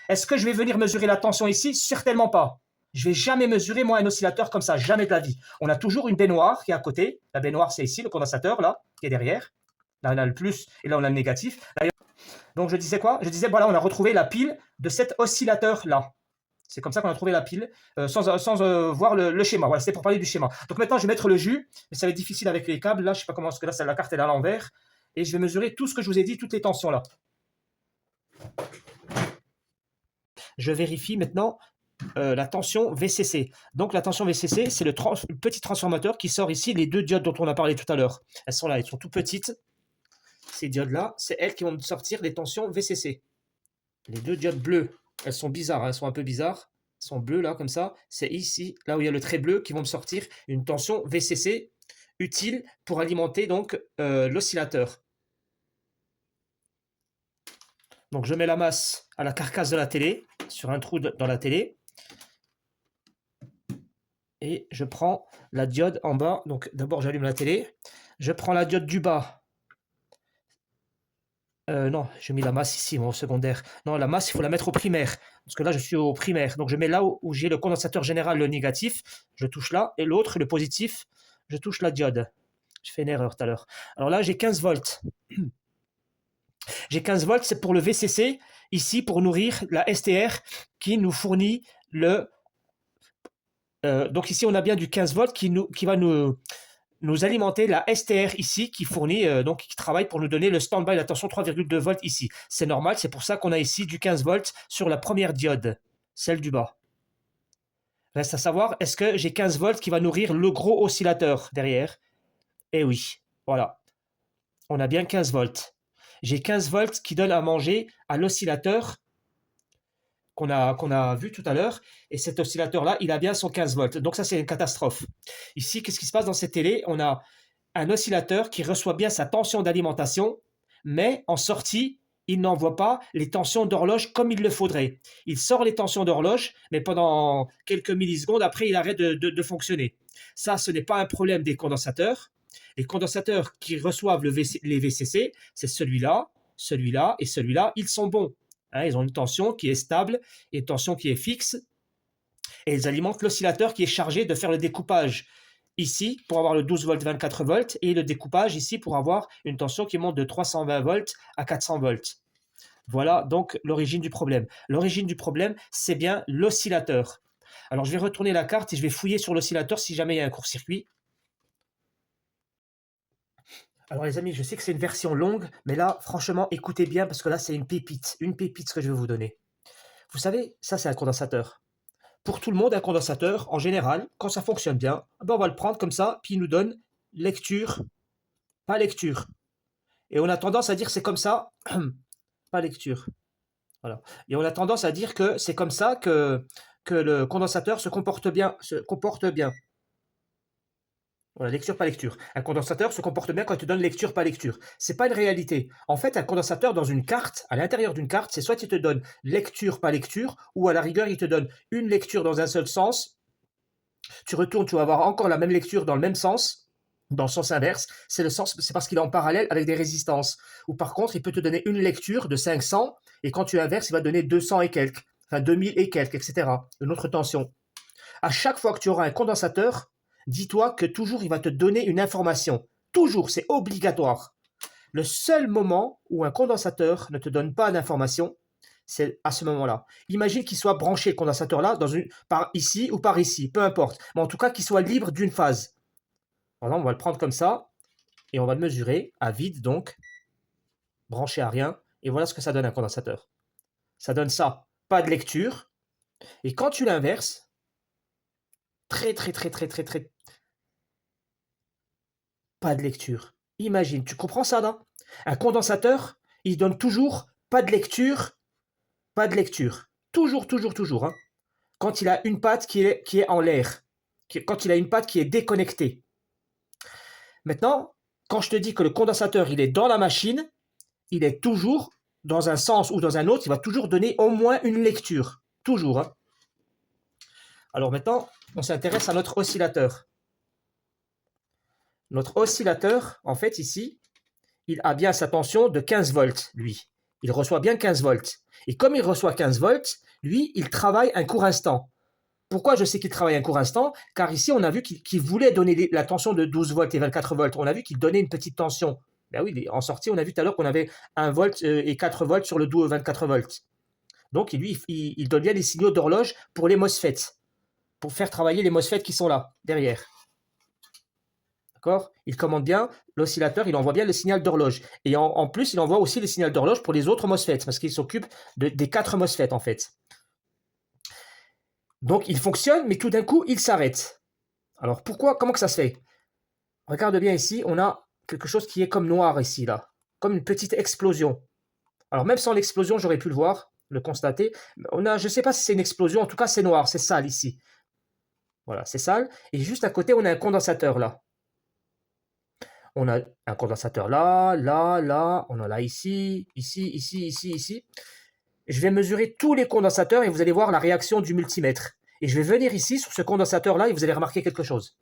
Est-ce que je vais venir mesurer la tension ici? Certainement pas. Je ne vais jamais mesurer, moi, un oscillateur comme ça, jamais de la vie. On a toujours une baignoire qui est à côté. La baignoire, c'est ici, le condensateur, là, qui est derrière. Là, on a le plus et là, on a le négatif. Donc, je disais quoi? Je disais, voilà, on a retrouvé la pile de cet oscillateur-là. C'est comme ça qu'on a trouvé la pile, sans voir le schéma. Voilà, c'était pour parler du schéma. Donc maintenant, je vais mettre le jus, mais ça va être difficile avec les câbles. Là, je ne sais pas comment, parce que là, la carte est à l'envers. Et je vais mesurer tout ce que je vous ai dit, toutes les tensions là. Je vérifie maintenant la tension VCC. Donc la tension VCC, c'est le petit transformateur qui sort ici les deux diodes dont on a parlé tout à l'heure. Elles sont là, elles sont tout petites. Ces diodes-là, c'est elles qui vont me sortir les tensions VCC. Les deux diodes bleues, elles sont bizarres, hein, elles sont un peu bizarres. Elles sont bleues là, comme ça. C'est ici, là où il y a le trait bleu, qui vont me sortir une tension VCC utile pour alimenter donc l'oscillateur. Donc je mets la masse à la carcasse de la télé, sur un trou dans la télé. Et je prends la diode en bas. Donc d'abord j'allume la télé. Je prends la diode du bas. Non, j'ai mis la masse ici, au secondaire. Non, la masse, il faut la mettre au primaire. Parce que là, je suis au primaire. Donc je mets là où j'ai le condensateur général, le négatif. Je touche là. Et l'autre, le positif, je touche la diode. J'ai fait une erreur tout à l'heure. Alors là, j'ai 15 volts. J'ai 15 volts, c'est pour le VCC, ici, pour nourrir la STR qui nous fournit le... donc ici, on a bien du 15 volts qui va nous alimenter la STR ici, qui fournit, donc qui travaille pour nous donner le stand-by, la tension 3,2 volts ici. C'est normal, c'est pour ça qu'on a ici du 15 volts sur la première diode, celle du bas. Reste à savoir, est-ce que j'ai 15 volts qui va nourrir le gros oscillateur derrière? Eh oui, voilà. On a bien 15 volts. J'ai 15 volts qui donnent à manger à l'oscillateur qu'on a vu tout à l'heure. Et cet oscillateur-là, il a bien son 15 volts. Donc ça, c'est une catastrophe. Ici, qu'est-ce qui se passe dans cette télé? On a un oscillateur qui reçoit bien sa tension d'alimentation, mais en sortie, il n'envoie pas les tensions d'horloge comme il le faudrait. Il sort les tensions d'horloge, mais pendant quelques millisecondes, après, il arrête de fonctionner. Ça, ce n'est pas un problème des condensateurs. Les condensateurs qui reçoivent les VCC, c'est celui-là, celui-là et celui-là. Ils sont bons. Hein, ils ont une tension qui est stable et une tension qui est fixe. Et ils alimentent l'oscillateur qui est chargé de faire le découpage ici pour avoir le 12 volts 24 volts et le découpage ici pour avoir une tension qui monte de 320 volts à 400 volts. Voilà donc l'origine du problème. L'origine du problème, c'est bien l'oscillateur. Alors je vais retourner la carte et je vais fouiller sur l'oscillateur si jamais il y a un court-circuit. Alors les amis, je sais que c'est une version longue, mais là, franchement, écoutez bien parce que là, c'est une pépite ce que je vais vous donner. Vous savez, ça, c'est un condensateur. Pour tout le monde, un condensateur, en général, quand ça fonctionne bien, ben on va le prendre comme ça, puis il nous donne lecture, pas lecture. Et on a tendance à dire c'est comme ça, pas lecture. Voilà. Et on a tendance à dire que c'est comme ça que le condensateur se comporte bien. Voilà, lecture, pas lecture. Un condensateur se comporte bien quand il te donne lecture, pas lecture. C'est pas une réalité. En fait, un condensateur dans une carte, à l'intérieur d'une carte, c'est soit il te donne lecture, pas lecture, ou à la rigueur, il te donne une lecture dans un seul sens. Tu retournes, tu vas avoir encore la même lecture dans le même sens, dans le sens inverse. C'est parce qu'il est en parallèle avec des résistances. Ou par contre, il peut te donner une lecture de 500, et quand tu inverses, il va te donner 200 et quelques, enfin 2000 et quelques, etc. Une autre tension. À chaque fois que tu auras un condensateur, dis-toi que toujours il va te donner une information. Toujours, c'est obligatoire. Le seul moment où un condensateur ne te donne pas d'information, c'est à ce moment-là. Imagine qu'il soit branché, le condensateur-là, par ici ou par ici, peu importe. Mais en tout cas, qu'il soit libre d'une phase. Voilà, on va le prendre comme ça, et on va le mesurer à vide, donc, branché à rien. Et voilà ce que ça donne un condensateur. Ça donne ça, pas de lecture. Et quand tu l'inverses, très, pas de lecture. Imagine, tu comprends ça, non? Un condensateur, il donne toujours pas de lecture, pas de lecture. Toujours, toujours, toujours. Hein. Quand il a une patte qui est en l'air. quand il a une patte qui est déconnectée. Maintenant, quand je te dis que le condensateur, il est dans la machine, il est toujours dans un sens ou dans un autre, il va toujours donner au moins une lecture. Toujours. Hein. Alors maintenant, on s'intéresse à notre oscillateur. Notre oscillateur, en fait, ici, il a bien sa tension de 15 volts, lui. Il reçoit bien 15 volts. Et comme il reçoit 15 volts, lui, il travaille un court instant. Pourquoi je sais qu'il travaille un court instant? Car ici, on a vu qu'il voulait donner la tension de 12 volts et 24 volts. On a vu qu'il donnait une petite tension. Ben oui, en sortie, on a vu tout à l'heure qu'on avait 1 volt et 4 volts sur le 24 volts. Donc, lui, il donne bien les signaux d'horloge pour les MOSFET, pour faire travailler les MOSFET qui sont là, derrière. D'accord? Il commande bien l'oscillateur, il envoie bien le signal d'horloge. Et en plus, il envoie aussi le signal d'horloge pour les autres MOSFET, parce qu'il s'occupe des 4 MOSFET, en fait. Donc, il fonctionne, mais tout d'un coup, il s'arrête. Alors, pourquoi? Comment que ça se fait? Regarde bien ici, on a quelque chose qui est comme noir ici, là. Comme une petite explosion. Alors, même sans l'explosion, j'aurais pu le voir, le constater. Je ne sais pas si c'est une explosion, en tout cas, c'est noir, c'est sale ici. Voilà, c'est sale. Et juste à côté, on a un condensateur, là. On a un condensateur là, là, là, on en a ici, ici, ici, ici, ici. Je vais mesurer tous les condensateurs et vous allez voir la réaction du multimètre. Et je vais venir ici sur ce condensateur-là et vous allez remarquer quelque chose.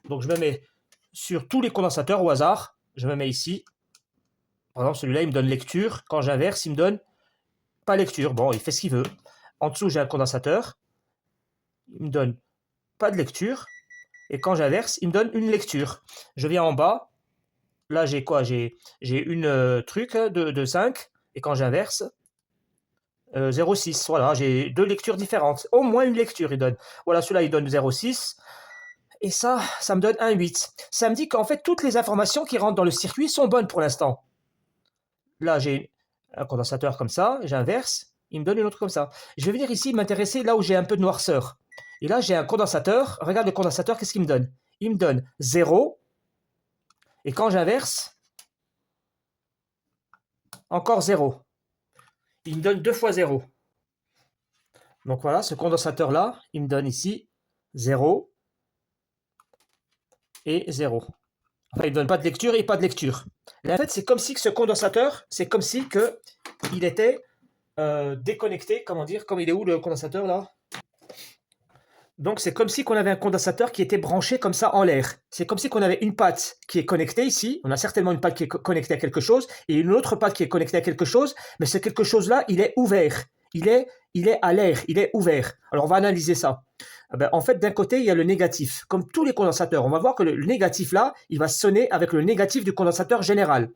Donc je me mets sur tous les condensateurs au hasard. Je me mets ici. Par exemple, celui-là, il me donne lecture. Quand j'inverse, il me donne pas lecture. Bon, il fait ce qu'il veut. En dessous, j'ai un condensateur. Il me donne pas de lecture. Et quand j'inverse, il me donne une lecture. Je viens en bas. Là, j'ai quoi? J'ai une truc de 5. Et quand j'inverse, 0,6. Voilà, j'ai 2 lectures différentes. Au moins une lecture, il donne. Voilà, celui-là, il donne 0,6. Et ça me donne 1,8. Ça me dit qu'en fait, toutes les informations qui rentrent dans le circuit sont bonnes pour l'instant. Là, j'ai un condensateur comme ça. J'inverse. Il me donne une autre comme ça. Je vais venir ici m'intéresser là où j'ai un peu de noirceur. Et là, j'ai un condensateur. Regarde le condensateur, qu'est-ce qu'il me donne? Il me donne 0. Et quand j'inverse, encore 0. Il me donne 2 fois 0. Donc voilà, ce condensateur-là, il me donne ici 0 et 0. Enfin, il ne donne pas de lecture et pas de lecture. Là, en fait, c'est comme si que ce condensateur, c'est comme si que il était déconnecté. Comment dire? Comme il est où le condensateur là? Donc c'est comme si qu'on avait un condensateur qui était branché comme ça en l'air. C'est comme si qu'on avait une patte qui est connectée ici. On a certainement une patte qui est connectée à quelque chose et une autre patte qui est connectée à quelque chose. Mais ce quelque chose-là, il est ouvert. Il est à l'air. Il est ouvert. Alors on va analyser ça. En fait, d'un côté, il y a le négatif. Comme tous les condensateurs, on va voir que le négatif là, il va sonner avec le négatif du condensateur général.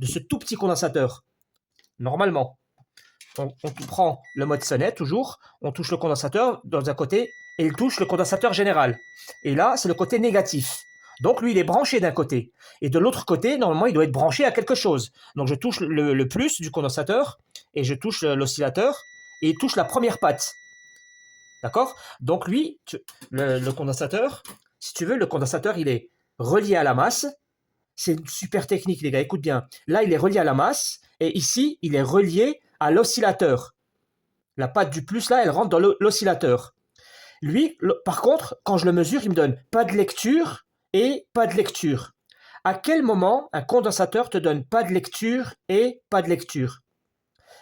De ce tout petit condensateur. Normalement. On prend le mode sonnette toujours, on touche le condensateur dans un côté et il touche le condensateur général. Et là, c'est le côté négatif. Donc lui, il est branché d'un côté. Et de l'autre côté, normalement, il doit être branché à quelque chose. Donc je touche le plus du condensateur et je touche l'oscillateur et il touche la première patte. D'accord? Donc lui, le condensateur, si tu veux, le condensateur, il est relié à la masse. C'est une super technique, les gars, écoute bien. Là, il est relié à la masse et ici, il est relié à l'oscillateur. La patte du plus, là, elle rentre dans l'oscillateur. Lui, par contre, quand je le mesure, il me donne pas de lecture et pas de lecture. À quel moment un condensateur te donne pas de lecture et pas de lecture?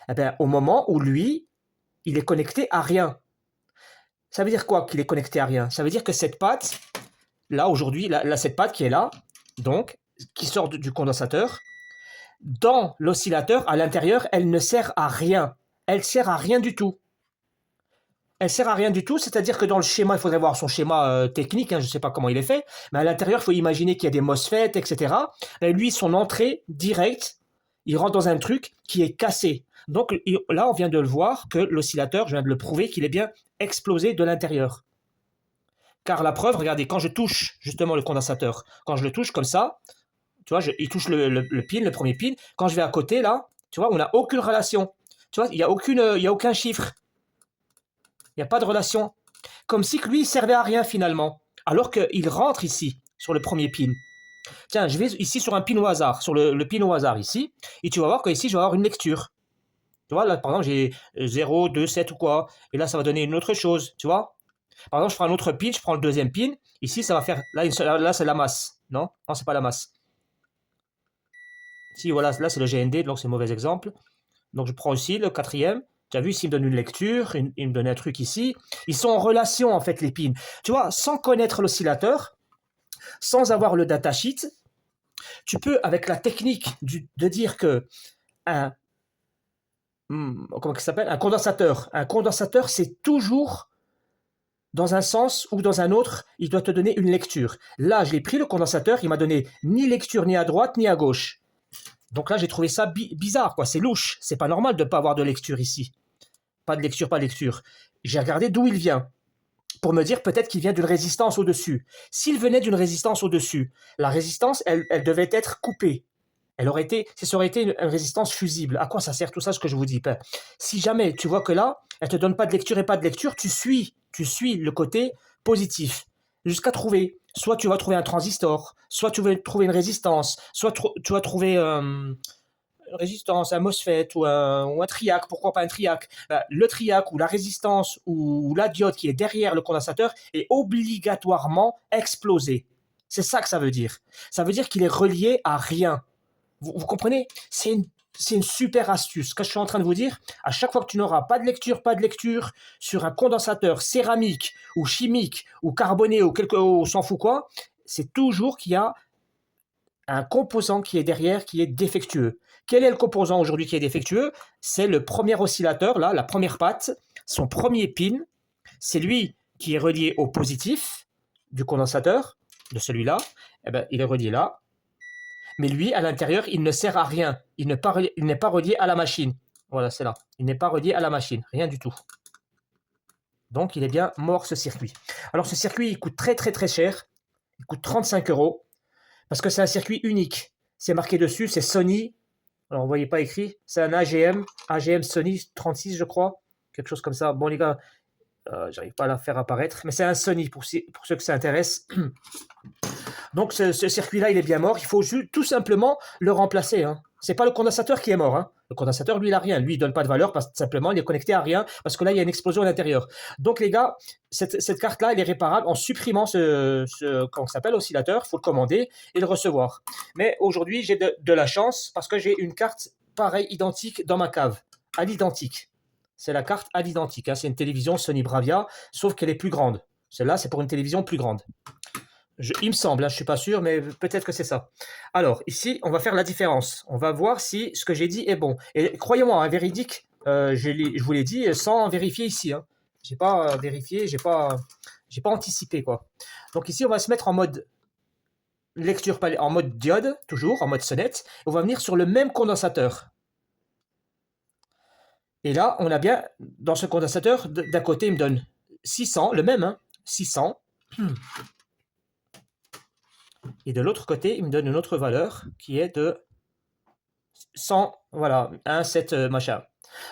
Eh bien, au moment où lui, il est connecté à rien. Ça veut dire quoi qu'il est connecté à rien? Ça veut dire que cette patte, là, aujourd'hui, cette patte qui est là, donc, qui sort du condensateur, dans l'oscillateur, à l'intérieur, elle ne sert à rien. Elle sert à rien du tout. Elle sert à rien du tout, c'est-à-dire que dans le schéma, il faudrait voir son schéma technique, je ne sais pas comment il est fait, mais à l'intérieur, il faut imaginer qu'il y a des MOSFET, etc. Et lui, son entrée directe, il rentre dans un truc qui est cassé. Donc là, on vient de le voir que l'oscillateur, je viens de le prouver, qu'il est bien explosé de l'intérieur. Car la preuve, regardez, quand je touche justement le condensateur, quand je le touche comme ça, tu vois, il touche le pin, le premier pin. Quand je vais à côté, là, tu vois, on n'a aucune relation. Tu vois, il n'y a aucun chiffre. Il n'y a pas de relation. Comme si que lui, il servait à rien finalement. Alors qu'il rentre ici, sur le premier pin. Tiens, je vais ici sur un pin au hasard, sur le pin au hasard ici. Et tu vas voir qu'ici, je vais avoir une lecture. Tu vois, là, par exemple, j'ai 0, 2, 7 ou quoi. Et là, ça va donner une autre chose, tu vois. Par exemple, je prends un autre pin, je prends le deuxième pin. Ici, ça va faire, là c'est la masse. Non, non, c'est pas la masse. Si, voilà, là, c'est le GND, donc c'est un mauvais exemple. Donc, je prends aussi le quatrième. Tu as vu, ici, il me donne une lecture, il me donne un truc ici. Ils sont en relation, en fait, les pins. Tu vois, sans connaître l'oscillateur, sans avoir le datasheet, tu peux, avec la technique de dire que un, comment ça s'appelle, un condensateur, c'est toujours dans un sens ou dans un autre, il doit te donner une lecture. Là, je l'ai pris le condensateur, il m'a donné ni lecture ni à droite ni à gauche. Donc là, j'ai trouvé ça bizarre, quoi. C'est louche. C'est pas normal de ne pas avoir de lecture ici. Pas de lecture, pas de lecture. J'ai regardé d'où il vient pour me dire peut-être qu'il vient d'une résistance au-dessus. S'il venait d'une résistance au-dessus, la résistance, elle devait être coupée. Ça aurait été une résistance fusible. À quoi ça sert tout ça, ce que je vous dis? Ben, si jamais tu vois que là, elle te donne pas de lecture et pas de lecture, tu suis le côté positif jusqu'à trouver. Soit tu vas trouver un transistor, soit tu vas trouver une résistance, soit tu vas trouver une résistance, un MOSFET ou un triac. Pourquoi pas un triac? Ben, le triac ou la résistance ou la diode qui est derrière le condensateur est obligatoirement explosé. C'est ça que ça veut dire. Ça veut dire qu'il est relié à rien. Vous comprenez? C'est une super astuce. Ce que je suis en train de vous dire, à chaque fois que tu n'auras pas de lecture sur un condensateur céramique ou chimique ou carboné ou on s'en fout quoi, c'est toujours qu'il y a un composant qui est derrière qui est défectueux. Quel est le composant aujourd'hui qui est défectueux? C'est le premier oscillateur, là, la première patte, son premier pin. C'est lui qui est relié au positif du condensateur, de celui-là. Eh ben, il est relié là. Mais lui, à l'intérieur, il ne sert à rien. Il n'est pas relié à la machine. Voilà, c'est là. Il n'est pas relié à la machine, rien du tout. Donc, il est bien mort, ce circuit. Alors, ce circuit, il coûte très, très, très cher. Il coûte 35 €, parce que c'est un circuit unique. C'est marqué dessus, c'est Sony. Alors, vous ne voyez pas écrit. C'est un AGM Sony 36, je crois. Quelque chose comme ça. Bon, les gars, j'arrive pas à la faire apparaître. Mais c'est un Sony, pour ceux que ça intéresse. Donc ce circuit-là, il est bien mort. Il faut tout simplement le remplacer. Hein. C'est pas le condensateur qui est mort. Hein. Le condensateur, lui, il n'a rien. Lui, il donne pas de valeur parce que simplement, il est connecté à rien parce que là, il y a une explosion à l'intérieur. Donc les gars, cette carte-là, elle est réparable en supprimant comment ça s'appelle, oscillateur. Il faut le commander et le recevoir. Mais aujourd'hui, j'ai de la chance parce que j'ai une carte pareille, identique dans ma cave. À l'identique. C'est la carte à l'identique. Hein. C'est une télévision Sony Bravia, sauf qu'elle est plus grande. Celle-là, c'est pour une télévision plus grande. Il me semble, hein, je ne suis pas sûr, mais peut-être que c'est ça. Alors, ici, on va faire la différence. On va voir si ce que j'ai dit est bon. Et croyez-moi, un véridique, je vous l'ai dit sans vérifier ici. Hein. Je n'ai pas vérifié, j'ai pas anticipé. Quoi. Donc ici, on va se mettre en mode lecture, en mode diode, toujours, en mode sonnette. On va venir sur le même condensateur. Et là, on a bien, dans ce condensateur, d'un côté, il me donne 600, le même, hein, 600. Et de l'autre côté, il me donne une autre valeur qui est de 100, voilà, 1, 7, machin.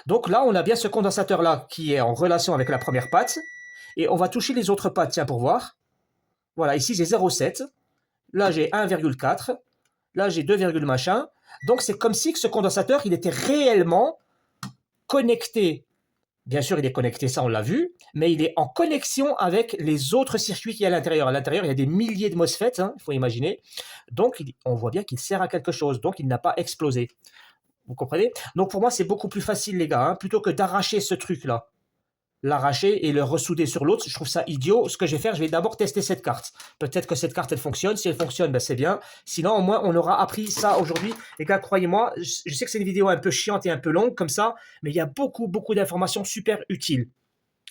Donc là, on a bien ce condensateur-là qui est en relation avec la première patte. Et on va toucher les autres pattes, tiens, pour voir. Voilà, ici j'ai 0,7. Là, j'ai 1,4. Là, j'ai 2, machin. Donc c'est comme si ce condensateur, il était réellement connecté. Bien sûr, il est connecté, ça on l'a vu, mais il est en connexion avec les autres circuits qu'il y a à l'intérieur. À l'intérieur, il y a des milliers de MOSFET, hein, il faut imaginer. Donc, on voit bien qu'il sert à quelque chose, donc il n'a pas explosé. Vous comprenez? Donc, pour moi, c'est beaucoup plus facile, les gars, hein, plutôt que d'arracher ce truc-là. L'arracher et le ressouder sur l'autre, je trouve ça idiot. Ce que je vais faire, je vais d'abord tester cette carte. Peut-être que cette carte, elle fonctionne. Si elle fonctionne, ben c'est bien. Sinon, au moins, on aura appris ça aujourd'hui. Les gars, croyez-moi, je sais que c'est une vidéo un peu chiante et un peu longue comme ça, mais il y a beaucoup, beaucoup d'informations super utiles.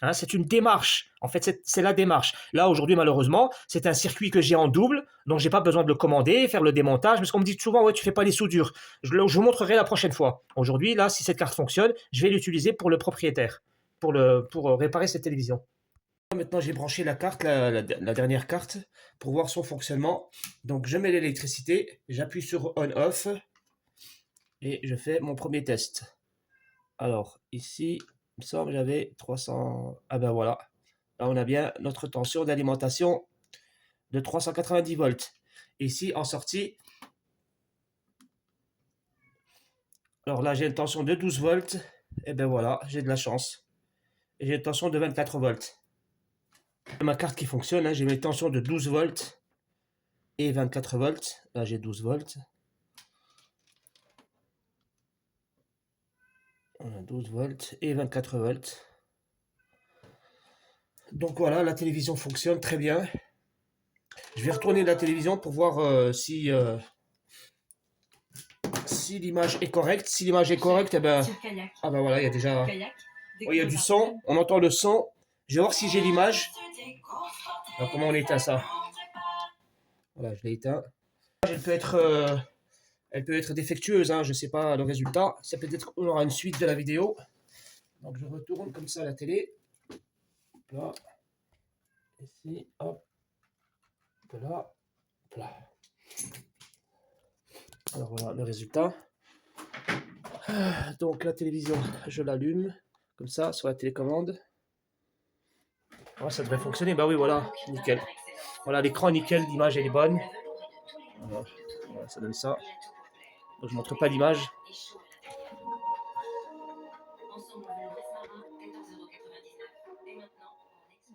Hein, c'est une démarche. En fait, c'est la démarche. Là, aujourd'hui, malheureusement, c'est un circuit que j'ai en double, donc j'ai pas besoin de le commander, faire le démontage, parce qu'on me dit souvent, ouais, tu fais pas les soudures. Je vous montrerai la prochaine fois. Aujourd'hui, là, si cette carte fonctionne, je vais l'utiliser pour le propriétaire, pour réparer cette télévision. Maintenant, j'ai branché la carte, la dernière carte, pour voir son fonctionnement. Donc, je mets l'électricité, j'appuie sur on-off, et je fais mon premier test. Alors, ici, il me semble que j'avais 300... Ah ben voilà. Là, on a bien notre tension d'alimentation de 390 volts. Ici, en sortie, alors là, j'ai une tension de 12 volts. Et ben voilà, j'ai de la chance. Et j'ai une tension de 24 volts. Ma carte qui fonctionne, hein, j'ai mes tensions de 12 volts et 24 volts. Là, j'ai 12 volts. On a 12 volts et 24 volts. Donc voilà, la télévision fonctionne très bien. Je vais retourner la télévision pour voir si l'image est correcte. Si l'image est correcte, eh ben, ah ben voilà, il y a déjà, oh, il y a du son. On entend le son. Je vais voir si j'ai l'image. Alors, comment on éteint ça? Voilà, je l'ai éteint. Elle peut être défectueuse, hein, je ne sais pas le résultat. Ça peut être qu'on aura une suite de la vidéo. Donc je retourne comme ça la télé. Là, ici, hop, là, là. Alors voilà le résultat. Donc la télévision, je l'allume comme ça sur la télécommande. Oh, ça devrait fonctionner. Bah oui, voilà, nickel. Voilà, l'écran nickel, l'image elle est bonne. Voilà, voilà, ça donne ça. Donc, je montre pas l'image.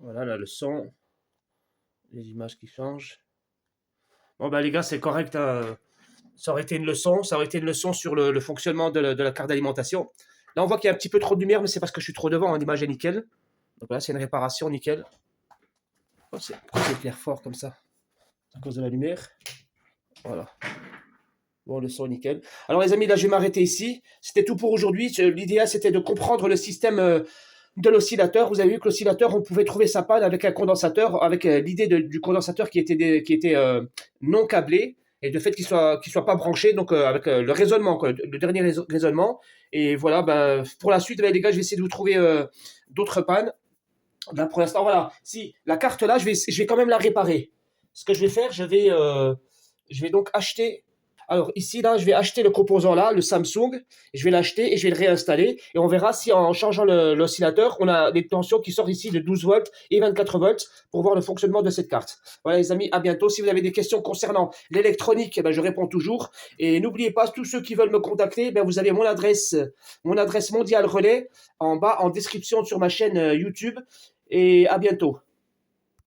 Voilà, là le son, les images qui changent. Bon bah les gars, c'est correct, hein. Ça aurait été une leçon, sur le fonctionnement de la carte d'alimentation. Là, on voit qu'il y a un petit peu trop de lumière, mais c'est parce que je suis trop devant, hein, l'image est nickel. Donc là, c'est une réparation nickel. Pourquoi c'est clair fort comme ça? À cause de la lumière. Voilà. Bon, le son nickel. Alors les amis, là, je vais m'arrêter ici. C'était tout pour aujourd'hui. L'idéal, c'était de comprendre le système de l'oscillateur. Vous avez vu que l'oscillateur, on pouvait trouver sa panne avec un condensateur, avec l'idée du condensateur qui était non câblé. Et le fait qu'il soit pas branché, donc avec le raisonnement, quoi, le dernier raisonnement. Et voilà, ben, pour la suite, ben, les gars, je vais essayer de vous trouver d'autres pannes. Ben, pour l'instant, voilà. Si la carte là, je vais quand même la réparer. Ce que je vais faire, je vais donc acheter. Alors ici, là, je vais acheter le composant là, le Samsung. Et je vais l'acheter et je vais le réinstaller. Et on verra si en changeant l'oscillateur, on a des tensions qui sortent ici de 12 volts et 24 volts pour voir le fonctionnement de cette carte. Voilà les amis, à bientôt. Si vous avez des questions concernant l'électronique, eh ben, je réponds toujours. Et n'oubliez pas, tous ceux qui veulent me contacter, ben, vous avez mon adresse mondiale relais en bas en description sur ma chaîne YouTube. Et à bientôt.